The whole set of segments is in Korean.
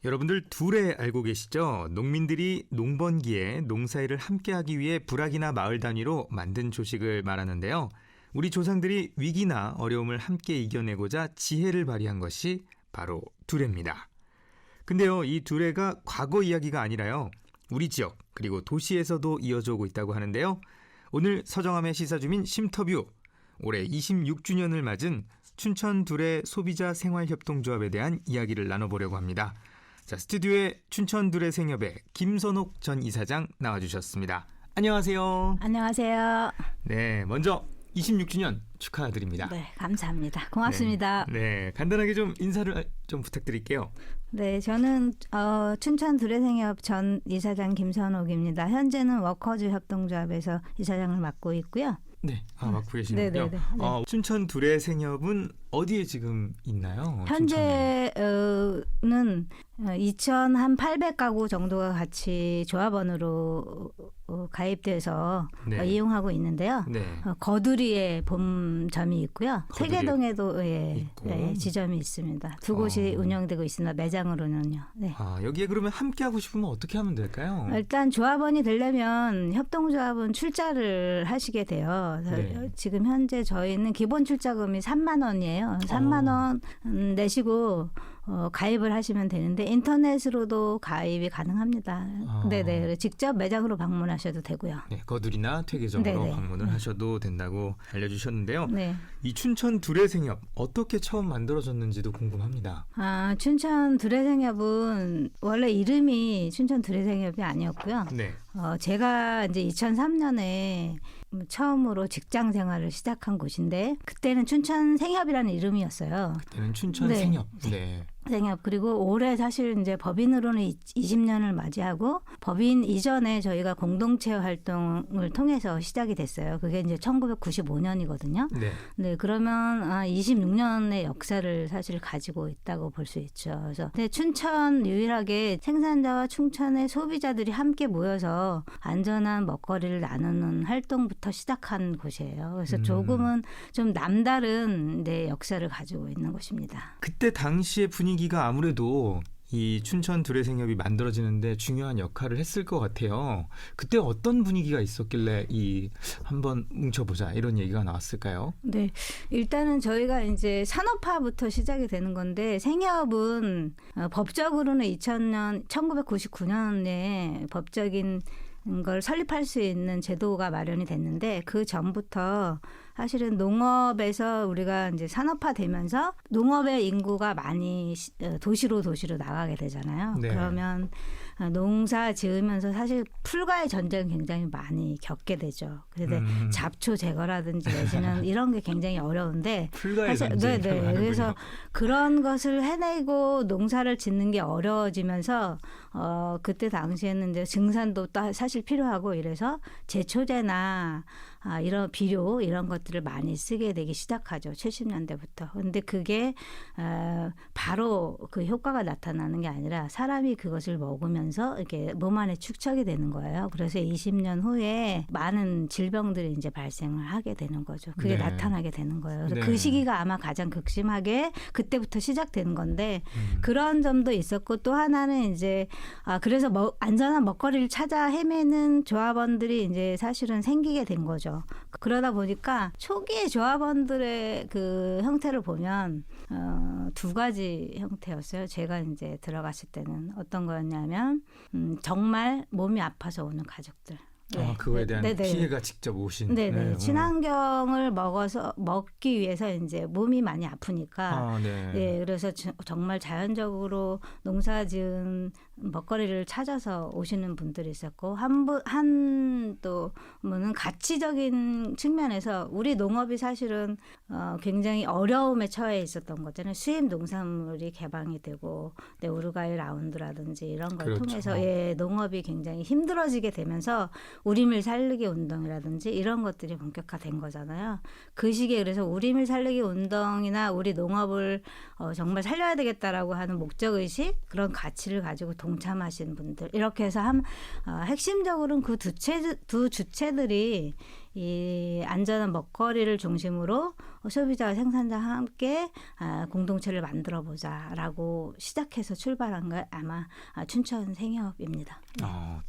여러분들 둘에 알고 계시죠? 농민들이 농번기에 농사일을 함께하기 위해 부락이나 마을 단위로 만든 조식을 말하는데요. 우리 조상들이 위기나 어려움을 함께 이겨내고자 지혜를 발휘한 것이 바로 두레입니다. 근데요, 이 두레가 과거 이야기가 아니라요. 우리 지역 그리고 도시에서도 이어져 오고 있다고 하는데요. 오늘 서정함의 시사주민 심터뷰, 올해 26주년을 맞은 춘천 두레 소비자 생활협동조합에 대한 이야기를 나눠보려고 합니다. 자, 스튜디오에 춘천 두레 생협의 김선옥 전 이사장 나와주셨습니다. 안녕하세요. 안녕하세요. 네, 먼저 26주년 축하드립니다. 네, 감사합니다. 고맙습니다. 네, 간단하게 좀 인사를 좀 부탁드릴게요. 네, 저는 춘천 두레생협 전 이사장 김선옥입니다. 현재는 워커즈 협동조합에서 이사장을 맡고 있고요. 네, 맡고 계시는군요. 네네네. 춘천 두레 생협은 어디에 지금 있나요? 현재는 2,800가구 정도가 같이 조합원으로 가입돼서 네. 이용하고 있는데요. 네. 거두리에 본점이 있고요. 거두리에 세계동에도 있고. 지점이 있습니다. 두 곳이 운영되고 있습니다. 매장으로는요. 네. 여기에 그러면 함께 하고 싶으면 어떻게 하면 될까요? 일단 조합원이 되려면 협동조합은 출자를 하시게 돼요. 네. 지금 현재 저희는 기본 출자금이 3만 원이에요. 3만 원 내시고 가입을 하시면 되는데 인터넷으로도 가입이 가능합니다. 네네. 직접 매장으로 방문하셔도 되고요. 네, 거두리나 퇴계점으로 네네. 방문을 하셔도 된다고 알려주셨는데요. 네. 이 춘천 두레 생협 어떻게 처음 만들어졌는지도 궁금합니다. 춘천 두레생협은 원래 이름이 춘천 두레생협이 아니었고요. 네. 제가 이제 2003년에 처음으로 직장 생활을 시작한 곳인데 그때는 춘천 생협이라는 이름이었어요. 그때는 춘천 네. 생협. 네. 생협. 그리고 올해 사실 이제 법인으로는 20년을 맞이하고 법인 이전에 저희가 공동체 활동을 통해서 시작이 됐어요. 그게 이제 1995년이거든요. 네. 네, 그러면 26년의 역사를 사실 가지고 있다고 볼 수 있죠. 그래서 근데 춘천 유일하게 생산자와 춘천의 소비자들이 함께 모여서 안전한 먹거리를 나누는 활동부터 시작한 곳이에요. 그래서 조금은 좀 남다른 역사를 가지고 있는 곳입니다. 그때 당시의 분위기가 아무래도 이 춘천 두레 생협이 만들어지는데 중요한 역할을 했을 것 같아요. 그때 어떤 분위기가 있었길래 한번 뭉쳐보자 이런 얘기가 나왔을까요? 네, 일단은 저희가 이제 산업화부터 시작이 되는 건데 생협은 법적으로는 1999년에 법적인 걸 설립할 수 있는 제도가 마련이 됐는데 그 전부터 사실은 농업에서 우리가 이제 산업화되면서 농업의 인구가 많이 도시로 나가게 되잖아요. 네. 그러면 농사 지으면서 사실 풀과의 전쟁을 굉장히 많이 겪게 되죠. 그래서 잡초 제거라든지 내지는 이런 게 굉장히 어려운데 풀과의 사실, 전쟁. 네네. 그래서 그런 것을 해내고 농사를 짓는 게 어려워지면서 그때 당시에는 이제 증산도 또 사실 필요하고 이래서 제초제나 이런 비료 이런 것들을 많이 쓰게 되기 시작하죠. 70년대부터. 그런데 그게 바로 그 효과가 나타나는 게 아니라 사람이 그것을 먹으면서 이렇게 몸 안에 축적이 되는 거예요. 그래서 20년 후에 많은 질병들이 이제 발생을 하게 되는 거죠. 그게 네. 나타나게 되는 거예요. 그래서 네. 그 시기가 아마 가장 극심하게 그때부터 시작되는 건데 그런 점도 있었고 또 하나는 이제 그래서 안전한 먹거리를 찾아 헤매는 조합원들이 이제 사실은 생기게 된 거죠. 그러다 보니까 초기의 조합원들의 그 형태를 보면 두 가지 형태였어요. 제가 이제 들어갔을 때는 어떤 거였냐면 정말 몸이 아파서 오는 가족들. 네. 그거에 대한 네네. 피해가 직접 오신. 네네. 네. 친환경을 먹기 위해서 이제 몸이 많이 아프니까. 네. 네. 그래서 정말 자연적으로 농사지은 먹거리를 찾아서 오시는 분들이 있었고 또 뭐는 가치적인 측면에서 우리 농업이 사실은 굉장히 어려움에 처해 있었던 거잖아요. 수입 농산물이 개방이 되고 우루과이 라운드라든지 이런 걸 그렇죠. 통해서 농업이 굉장히 힘들어지게 되면서 우리밀 살리기 운동이라든지 이런 것들이 본격화된 거잖아요. 그 시기에 그래서 우리밀 살리기 운동이나 우리 농업을 정말 살려야 되겠다라고 하는 목적의식 그런 가치를 가지고 동참하신 분들 이렇게 해서 핵심적으로는 그 두 주체들이 이 안전한 먹거리를 중심으로 소비자와 생산자와 함께 공동체를 만들어 보자라고 시작해서 출발한 게 아마 춘천 생협입니다.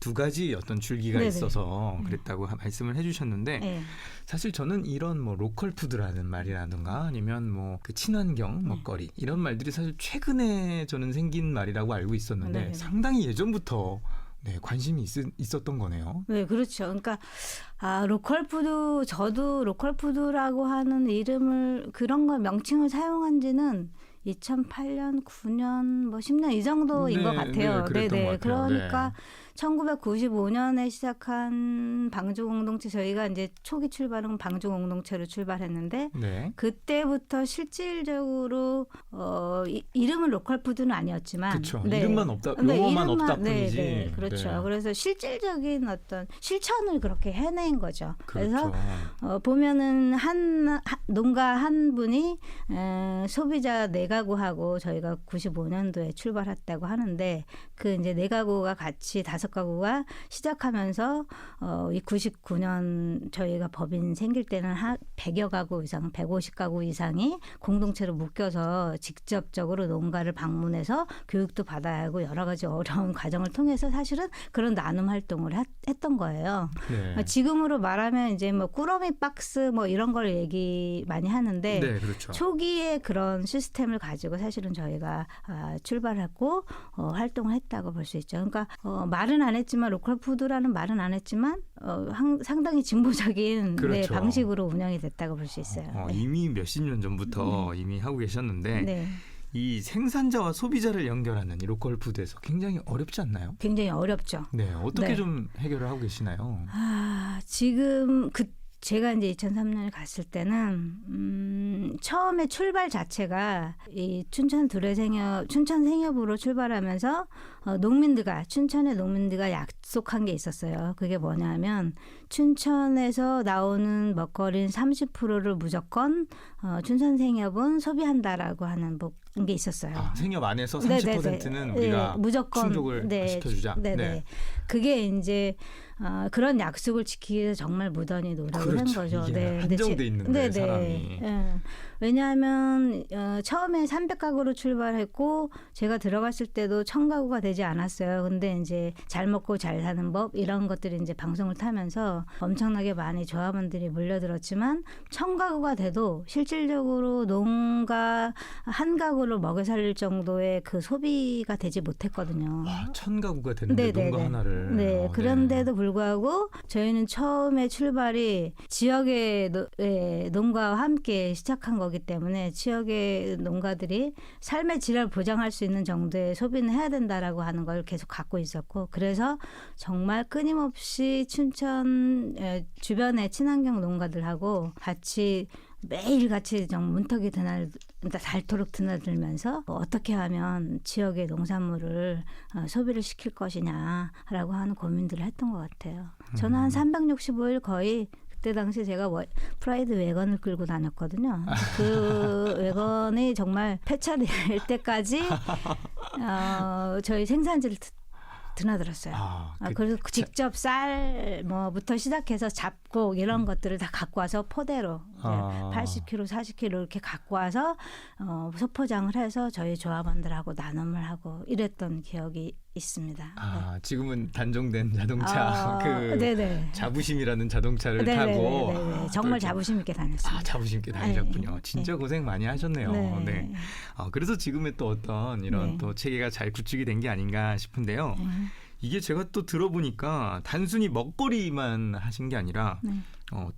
두 가지 어떤 줄기가 네네. 있어서 그랬다고 말씀을 해주셨는데 네. 사실 저는 이런 뭐 로컬 푸드라는 말이라든가 아니면 뭐 그 친환경 먹거리 이런 말들이 사실 최근에 저는 생긴 말이라고 알고 있었는데 네네. 상당히 예전부터 관심이 있었던 거네요. 네, 그렇죠. 그러니까 로컬 푸드 저도 로컬 푸드라고 하는 이름을 그런 거 명칭을 사용한 지는 2008년, 9년, 뭐 10년 이 정도인 것 같아요. 그랬던 것 같아요. 그러니까 1995년에 시작한 방주 공동체 저희가 이제 초기 출발은 방주 공동체로 출발했는데 네. 그때부터 실질적으로 이름은 로컬 푸드는 아니었지만 그렇죠. 이름만 없다, 용어만 없다 뿐이지. 네, 그렇죠. 네. 그래서 실질적인 어떤 실천을 그렇게 해낸 거죠. 그렇죠. 그래서 보면은 농가 한 분이 소비자 네 가구하고 저희가 95년도에 출발했다고 하는데 그 이제 네 가구가 같이 5가구가 시작하면서 이 99년 저희가 법인 생길 때는 100여 가구 이상, 150가구 이상이 공동체로 묶여서 직접적으로 농가를 방문해서 교육도 받아야 하고 여러 가지 어려운 과정을 통해서 사실은 그런 나눔 활동을 했던 거예요. 네. 지금으로 말하면 이제 뭐 꾸러미 박스 뭐 이런 걸 얘기 많이 하는데 네, 그렇죠. 초기에 그런 시스템을 가지고 사실은 저희가 출발했고 활동을 했다고 볼 수 있죠. 그러니까 말은 안 했지만 로컬 푸드라는 말은 안 했지만 상당히 진보적인 그렇죠. 방식으로 운영이 됐다고 볼 수 있어요. 네. 이미 몇십 년 전부터 이미 하고 계셨는데 네. 이 생산자와 소비자를 연결하는 이 로컬 푸드에서 굉장히 어렵지 않나요? 굉장히 어렵죠. 네, 어떻게 네. 좀 해결을 하고 계시나요? 지금 제가 이제 2003년에 갔을 때는 처음에 출발 자체가 이 춘천 생협으로 출발하면서 춘천의 농민들과 약속한 게 있었어요. 그게 뭐냐면 춘천에서 나오는 먹거리는 30%를 무조건 춘천 생협은 소비한다라고 하는 게 있었어요. 생협 안에서 30%는 우리가 무조건 충족을 시켜주자. 네. 그게 이제 그런 약속을 지키기 위해서 정말 무던히 노력을 한 거죠. 이게 한정돼 있는데 사람이. 왜냐하면 처음에 300가구로 출발했고 제가 들어갔을 때도 1000가구가 되지 않았어요. 근데 이제 잘 먹고 잘 사는 법 이런 것들이 이제 방송을 타면서 엄청나게 많이 조합원들이 몰려들었지만 1000가구가 돼도 실질적으로 농가 한 가구를 먹여 살릴 정도의 그 소비가 되지 못했거든요. 1000가구가 되는데 농가 하나를. 네, 그런데도 불구하고 저희는 처음에 출발이 지역의 농가와 함께 시작한 거기 때문에 지역의 농가들이 삶의 질을 보장할 수 있는 정도의 소비는 해야 된다라고 하는 걸 계속 갖고 있었고 그래서 정말 끊임없이 춘천 주변의 친환경 농가들하고 같이 매일같이 문턱이 닳도록 드나들면서 어떻게 하면 지역의 농산물을 소비를 시킬 것이냐라고 하는 고민들을 했던 것 같아요. 저는 한 365일 거의 그때 당시 제가 프라이드 웨건을 끌고 다녔거든요. 그 웨건이 정말 폐차될 때까지 저희 생산지를 드나들었어요. 그래서 직접 쌀 뭐부터 시작해서 잡곡 이런 것들을 다 갖고 와서 포대로 80kg, 40kg 이렇게 갖고 와서 소포장을 해서 저희 조합원들하고 나눔을 하고 이랬던 기억이 있습니다. 네. 지금은 단종된 자동차 네네. 자부심이라는 자동차를 타고 정말 자부심 있게 다녔습니다. 자부심 있게 다니셨군요. 진짜 고생 많이 하셨네요. 네. 그래서 지금의 또 어떤 이런 또 체계가 잘 구축이 된 게 아닌가 싶은데요. 이게 제가 또 들어보니까 단순히 먹거리만 하신 게 아니라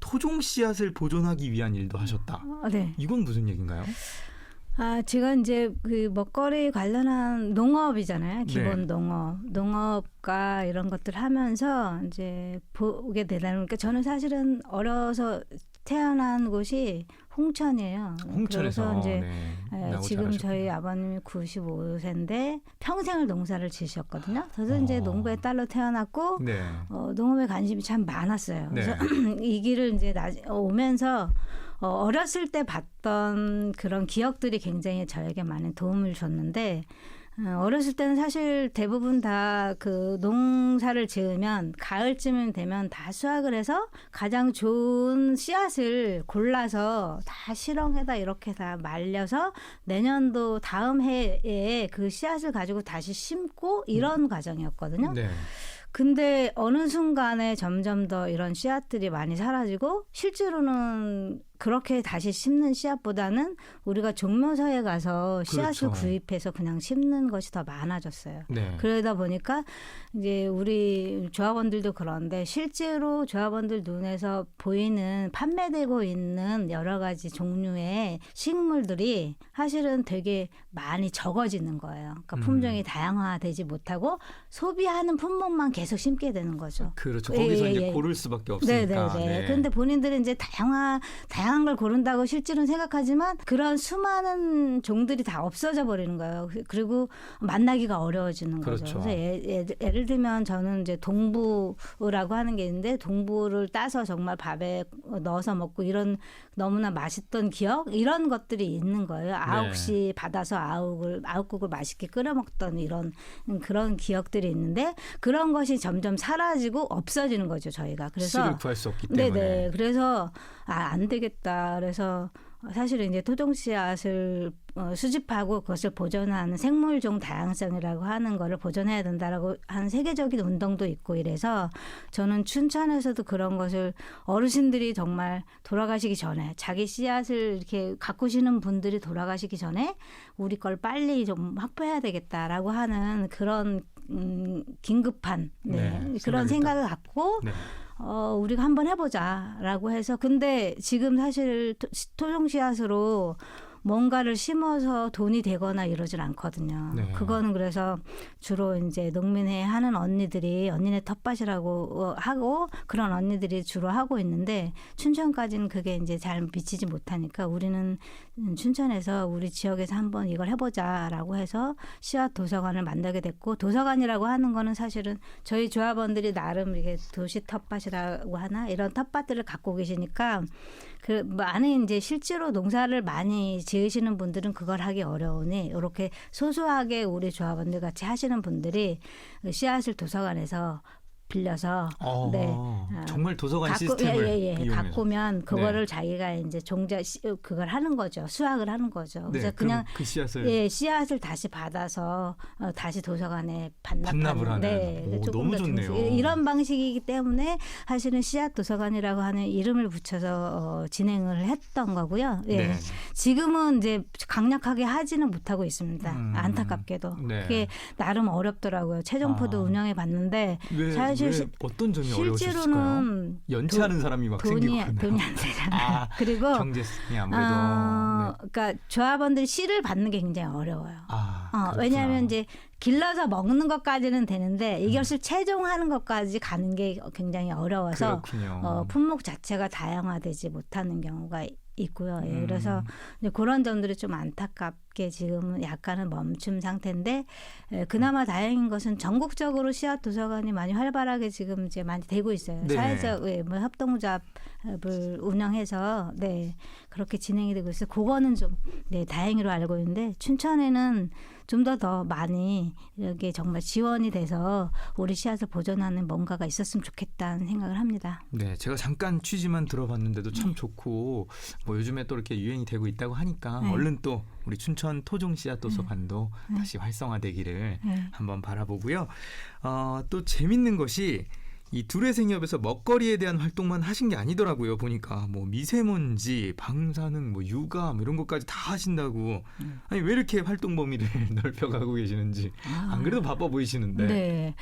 토종 씨앗을 보존하기 위한 일도 하셨다. 이건 무슨 얘기인가요? 제가 이제 그 먹거리 관련한 농업이잖아요. 기본 농업과 이런 것들 하면서 이제 보게 되다 보니까 저는 사실은 어려서 태어난 곳이 홍천이에요. 홍천에서 그래서 이제 지금 잘하셨군요. 저희 아버님이 95세인데 평생을 농사를 지으셨거든요. 저도 이제 농부의 딸로 태어났고 농업에 관심이 참 많았어요. 그래서 이 길을 이제 오면서 어렸을 때 봤던 그런 기억들이 굉장히 저에게 많은 도움을 줬는데 어렸을 때는 사실 대부분 다 그 농사를 지으면 가을쯤 되면 다 수확을 해서 가장 좋은 씨앗을 골라서 다 실ong에다 이렇게 다 말려서 내년도 다음 해에 그 씨앗을 가지고 다시 심고 이런 과정이었거든요. 네. 근데 어느 순간에 점점 더 이런 씨앗들이 많이 사라지고 실제로는 그렇게 다시 심는 씨앗보다는 우리가 종묘서에 가서 씨앗을 그렇죠. 구입해서 그냥 심는 것이 더 많아졌어요. 네. 그러다 보니까 이제 우리 조합원들도 그런데 실제로 조합원들 눈에서 보이는 판매되고 있는 여러 가지 종류의 식물들이 사실은 되게 많이 적어지는 거예요. 그러니까 품종이 다양화되지 못하고 소비하는 품목만 계속 심게 되는 거죠. 그렇죠. 거기서 예, 이제 예. 고를 수밖에 없으니까. 네네네. 네. 그런데 본인들은 이제 다양한 걸 고른다고 실제로는 생각하지만 그런 수많은 종들이 다 없어져 버리는 거예요. 그리고 만나기가 어려워지는 거죠. 그렇죠. 그래서 예를 들면 저는 이제 동부라고 하는 게 있는데 동부를 따서 정말 밥에 넣어서 먹고 이런 너무나 맛있던 기억 이런 것들이 있는 거예요. 아욱씨 받아서 아욱국을 맛있게 끓여 먹던 이런 그런 기억들이 있는데 그런 것이 점점 사라지고 없어지는 거죠. 저희가. 그래서 씨를 구할 수 없기 때문에. 네네. 그래서 안 되겠다. 그래서 사실은 이제 토종 씨앗을 수집하고 그것을 보존하는 생물종 다양성이라고 하는 거를 보존해야 된다라고 하는 세계적인 운동도 있고 이래서 저는 춘천에서도 그런 것을 어르신들이 정말 돌아가시기 전에 자기 씨앗을 이렇게 가꾸시는 분들이 돌아가시기 전에 우리 걸 빨리 좀 확보해야 되겠다라고 하는 그런 긴급한 그런 생각을 갖고 네. 우리가 한번 해보자라고 해서 근데 지금 사실 토종 씨앗으로 뭔가를 심어서 돈이 되거나 이러질 않거든요. 네. 그거는 그래서 주로 이제 농민회 하는 언니들이 언니네 텃밭이라고 하고 그런 언니들이 주로 하고 있는데 춘천까지는 그게 이제 잘 미치지 못하니까 우리는 춘천에서 우리 지역에서 한번 이걸 해보자라고 해서 씨앗 도서관을 만들게 됐고 도서관이라고 하는 거는 사실은 저희 조합원들이 나름 이게 도시 텃밭이라고 하나 이런 텃밭들을 갖고 계시니까 그 안에 이제 실제로 농사를 많이 지으시는 분들은 그걸 하기 어려우니 이렇게 소소하게 우리 조합원들 같이 하시는 분들이 씨앗을 도서관에서 빌려서 정말 도서관 시스템을 이용해서 가꾸면 그거를 자기가 이제 그걸 하는 거죠. 수확을 하는 거죠. 그래서 그냥 그 씨앗을 씨앗을 다시 받아서 다시 도서관에 반납을 하는. 네, 너무 좋네요. 이런 방식이기 때문에 사실은 씨앗 도서관이라고 하는 이름을 붙여서 진행을 했던 거고요. 예. 네. 지금은 이제 강력하게 하지는 못하고 있습니다. 안타깝게도 그게 나름 어렵더라고요. 최종포도 운영해 봤는데 사실 왜 어떤 점이 어려우셨을까요? 실제로는 연차하는 사람이 막 생기고 돈이 안 되잖아요. 그리고 경제성이 아무래도 그러니까 조합원들이 씨를 받는 게 굉장히 어려워요. 그렇구나. 왜냐하면 이제 길러서 먹는 것까지는 되는데 이것을 채종하는 것까지 가는 게 굉장히 어려워서 품목 자체가 다양화되지 못하는 경우가 있고요. 예, 그래서 이제 그런 점들이 좀 안타깝게 지금은 약간은 멈춤 상태인데 그나마 다행인 것은 전국적으로 씨앗 도서관이 많이 활발하게 지금 이제 많이 되고 있어요. 네. 사회적 협동조합을 운영해서 그렇게 진행이 되고 있어요. 그거는 좀 다행으로 알고 있는데 춘천에는 좀 더 많이 이렇게 정말 지원이 돼서 우리 씨앗을 보존하는 뭔가가 있었으면 좋겠다는 생각을 합니다. 네, 제가 잠깐 취지만 들어봤는데도 참 좋고 뭐 요즘에 또 이렇게 유행이 되고 있다고 하니까 얼른 또 우리 춘천 토종 씨앗 도서관도 다시 활성화되기를 한번 바라보고요. 또 재밌는 것이 이 두레생협에서 먹거리에 대한 활동만 하신 게 아니더라고요. 보니까 뭐 미세먼지, 방사능, 뭐 육아 이런 것까지 다 하신다고. 아니 왜 이렇게 활동 범위를 넓혀가고 계시는지. 안 그래도 바빠 보이시는데. 네.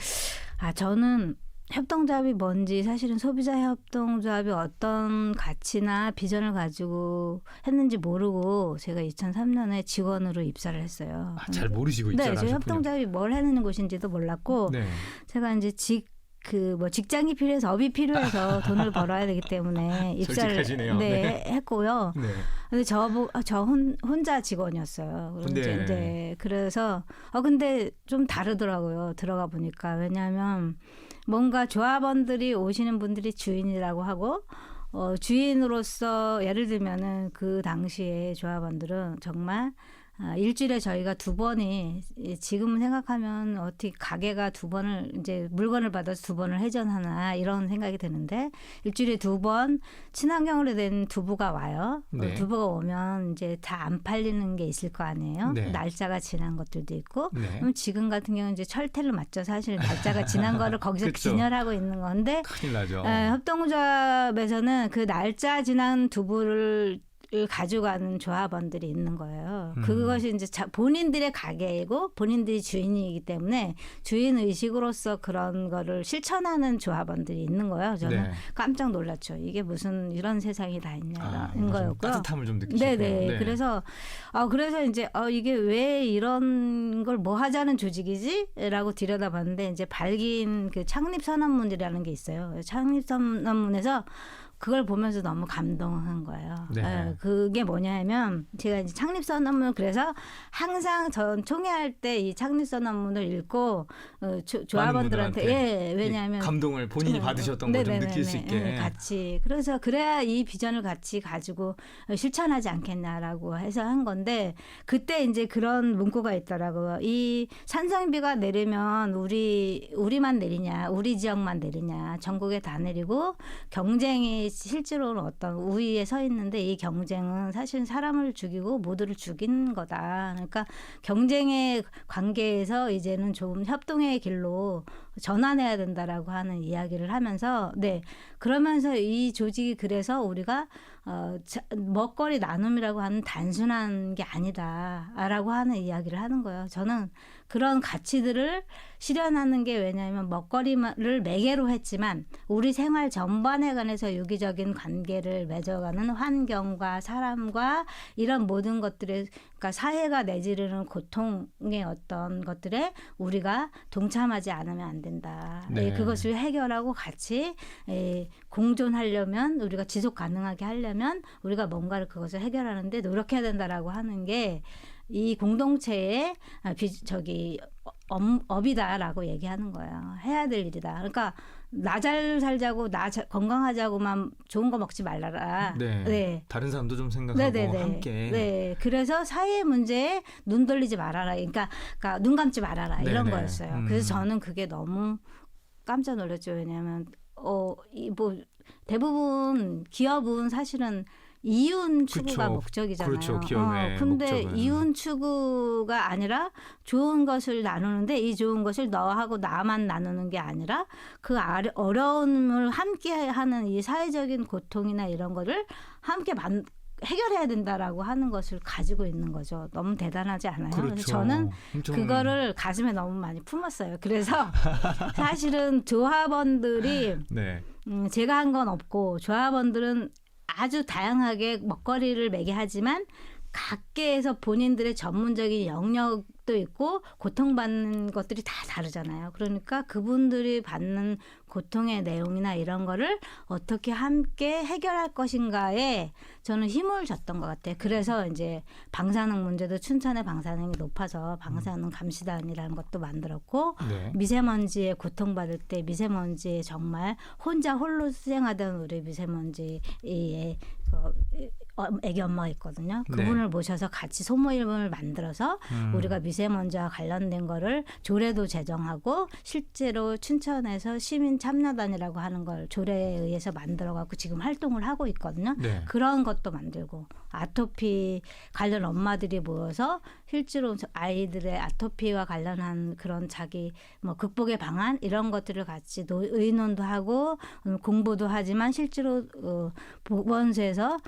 저는 협동조합이 뭔지 사실은 소비자 협동조합이 어떤 가치나 비전을 가지고 했는지 모르고 제가 2003년에 직원으로 입사를 했어요. 잘 모르시고 입사를 하셨군요. 네, 협동조합이 뭘 하는 곳인지도 몰랐고 제가 이제 직장이 필요해서 업이 필요해서 돈을 벌어야 되기 때문에 입사를 했고요. 근데 저 혼자 직원이었어요. 그래서 근데 좀 다르더라고요. 들어가 보니까 왜냐하면 뭔가 조합원들이 오시는 분들이 주인이라고 하고 주인으로서 예를 들면은 그 당시에 조합원들은 정말 일주일에 저희가 2번이 지금 생각하면 어떻게 가게가 2번을 이제 물건을 받아서 2번을 회전하나 이런 생각이 드는데 일주일에 2번 친환경으로 된 두부가 와요. 네. 두부가 오면 이제 다 안 팔리는 게 있을 거 아니에요. 네. 날짜가 지난 것들도 있고. 네. 그럼 지금 같은 경우는 이제 철퇴를 맞죠. 사실 날짜가 지난 거를 거기서 그쵸. 진열하고 있는 건데 큰일 나죠. 협동조합에서는 그 날짜 지난 두부를 가져가는 조합원들이 있는 거예요. 그것이 이제 본인들의 가게이고 본인들이 주인이기 때문에 주인 의식으로서 그런 거를 실천하는 조합원들이 있는 거예요. 저는 네. 깜짝 놀랐죠. 이게 무슨 이런 세상이 다 있냐는 거였고요. 따뜻함을 좀 느끼셨고요. 네네. 네. 그래서 이제 이게 왜 이런 걸 뭐 하자는 조직이지?라고 들여다봤는데 이제 발기인 그 창립 선언문이라는 게 있어요. 창립 선언문에서 그걸 보면서 너무 감동한 거예요. 네. 그게 뭐냐면 제가 이제 창립선언문 그래서 항상 전 총회할 때 이 창립선언문을 읽고 조합원들한테 분들한테 왜냐하면 감동을 본인이 받으셨던 걸 좀 느낄 수 있게 같이 그래서 그래야 이 비전을 같이 가지고 실천하지 않겠냐라고 해서 한 건데 그때 이제 그런 문구가 있더라고요. 이 산성비가 내리면 우리만 내리냐, 우리 지역만 내리냐, 전국에 다 내리고 경쟁이 실제로는 어떤 우위에 서 있는데 이 경쟁은 사실 사람을 죽이고 모두를 죽인 거다. 그러니까 경쟁의 관계에서 이제는 좀 협동의 길로 전환해야 된다라고 하는 이야기를 하면서 그러면서 이 조직이 그래서 우리가 먹거리 나눔이라고 하는 단순한 게 아니다라고 하는 이야기를 하는 거예요. 저는 그런 가치들을 실현하는 게 왜냐하면 먹거리를 매개로 했지만 우리 생활 전반에 관해서 유기적인 관계를 맺어가는 환경과 사람과 이런 모든 것들에 그러니까 사회가 내지르는 고통의 어떤 것들에 우리가 동참하지 않으면 안 된다. 네. 그것을 해결하고 같이 공존하려면 우리가 지속 가능하게 하려면 우리가 뭔가를 그것을 해결하는데 노력해야 된다라고 하는 게 이 공동체의 업이다라고 얘기하는 거예요. 해야 될 일이다. 그러니까 나 잘 살자고 건강하자고만 좋은 거 먹지 말라라. 네. 다른 사람도 좀 생각하고 함께. 네. 그래서 사회 문제에 눈 돌리지 말아라. 그러니까 눈 감지 말아라. 이런 거였어요. 그래서 저는 그게 너무 깜짝 놀랐죠. 왜냐하면 대부분 기업은 사실은 이윤 추구가 목적이잖아요. 그렇죠. 기업의 근데 목적은. 이윤 추구가 아니라 좋은 것을 나누는데 이 좋은 것을 너하고 나만 나누는 게 아니라 그 어려움을 함께 하는 이 사회적인 고통이나 이런 거를 함께 해결해야 된다라고 하는 것을 가지고 있는 거죠. 너무 대단하지 않아요? 그렇죠. 그래서 저는 그거를 가슴에 너무 많이 품었어요. 그래서 사실은 조합원들이 제가 한 건 없고 조합원들은 아주 다양하게 먹거리를 매개하지만 각계에서 본인들의 전문적인 영역도 있고 고통받는 것들이 다 다르잖아요. 그러니까 그분들이 받는 고통의 내용이나 이런 거를 어떻게 함께 해결할 것인가에 저는 힘을 줬던 것 같아요. 그래서 이제 방사능 문제도 춘천의 방사능이 높아서 방사능 감시단이라는 것도 만들었고 미세먼지에 고통받을 때 미세먼지에 정말 홀로 수행하던 우리 미세먼지의 애기 엄마가 있거든요. 그분을 모셔서 같이 소모임을 만들어서 우리가 미세먼지와 관련된 거를 조례도 제정하고 실제로 춘천에서 시민 참여단이라고 하는 걸 조례에 의해서 만들어갖고 지금 활동을 하고 있거든요. 그런 것도 만들고 아토피 관련 엄마들이 모여서 실제로 아이들의 아토피와 관련한 그런 자기 극복의 방안 이런 것들을 같이 의논도 하고 공부도 하지만 실제로 보건소에서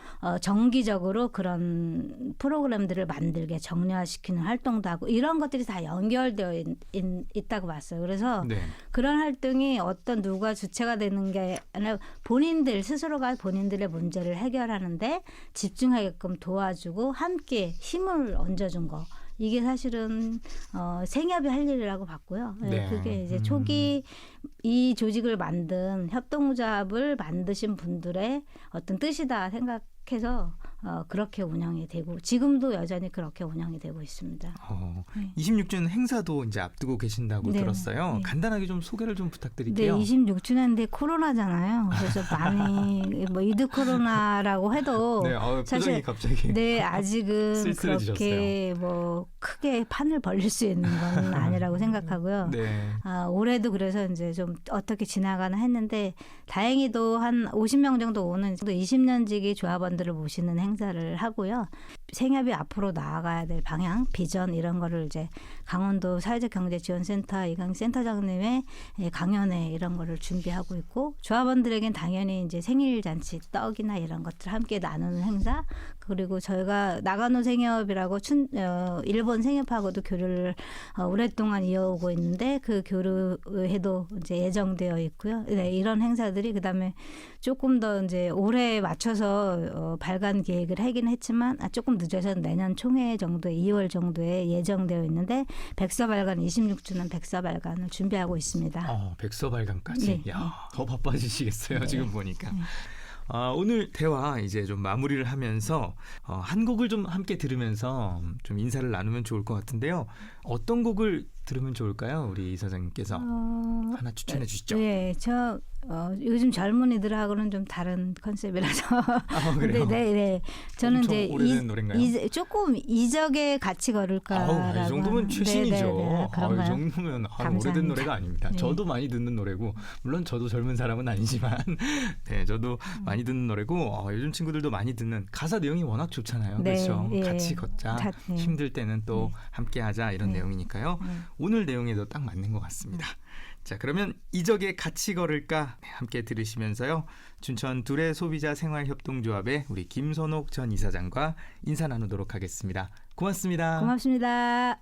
정기적으로 그런 프로그램들을 만들게 정례화시키는 활동도 하고 이런 것들이 다 연결되어 있다고 봤어요. 그래서 그런 활동이 어떤 누가 주체가 되는 게 아니라 본인들 스스로가 본인들의 문제를 해결하는데 집중하게끔 도와주고 함께 힘을 얹어준 거. 이게 사실은 생협이 할 일이라고 봤고요. 그게 이제 초기 이 조직을 만든 협동조합을 만드신 분들의 어떤 뜻이다 생각해서 그렇게 운영이 되고 지금도 여전히 그렇게 운영이 되고 있습니다. 네. 26주년 행사도 이제 앞두고 계신다고 네. 들었어요. 네. 간단하게 좀 소개를 좀 네, 부탁드릴게요. 26주년인데 코로나잖아요. 그래서 많이 뭐 이드 코로나라고 해도 네, 표정이 사실 갑자기 네, 아직은 쓸쓸해지셨어요. 그렇게 뭐 크게 판을 벌릴 수 있는 건 아니라고 생각하고요. 네. 올해도 그래서 이제 좀 어떻게 지나가나 했는데 다행히도 한 50명 정도 오는 20년지기 조합원들을 모시는 행사를 하고요. 생협이 앞으로 나아가야 될 방향, 비전 이런 거를 이제 강원도 사회적 경제 지원센터 이강 센터장님의 강연회 이런 거를 준비하고 있고 조합원들에겐 당연히 이제 생일 잔치 떡이나 이런 것들 함께 나누는 행사 그리고 저희가 나가노 생협이라고 일본 생협하고도 교류를 오랫동안 이어오고 있는데 그 교류회도 이제 예정되어 있고요. 네, 이런 행사들이 그다음에 조금 더 이제 올해에 맞춰서 발간 계획을 하긴 했지만 조금 늦어서 내년 총회 정도에 2월 정도에 예정되어 있는데 백서 발간 26주년 백서 발간을 준비하고 있습니다. 백서 발간까지. 네, 야, 더 바빠지시겠어요. 네. 지금 보니까. 네. 오늘 대화 이제 좀 마무리를 하면서 한 곡을 좀 함께 들으면서 좀 인사를 나누면 좋을 것 같은데요. 어떤 곡을 들으면 좋을까요? 우리 이사장님께서 하나 추천해 주시죠. 네, 저 요즘 젊은이들하고는 좀 다른 컨셉이라서. 그래요? 네. 저는 엄청 이제 오래된 노래인가요? 조금 이적에 같이 걸을까라고. 이 정도면 최신이죠. 네, 이 그런가요? 정도면 감사합니다. 오래된 노래가 아닙니다. 네. 저도 많이 듣는 노래고 물론 저도 젊은 사람은 아니지만 네, 저도 많이 듣는 노래고 요즘 친구들도 많이 듣는 가사 내용이 워낙 좋잖아요. 네, 그렇죠? 예. 같이 걷자. 네. 힘들 때는 또 네. 함께하자 이런 네. 내용이니까요. 네. 오늘 내용에도 딱 맞는 것 같습니다. 자, 그러면 이적에 같이 걸을까 함께 들으시면서요. 춘천 둘의 소비자 생활협동조합의 우리 김선옥 전 이사장과 인사 나누도록 하겠습니다. 고맙습니다. 고맙습니다.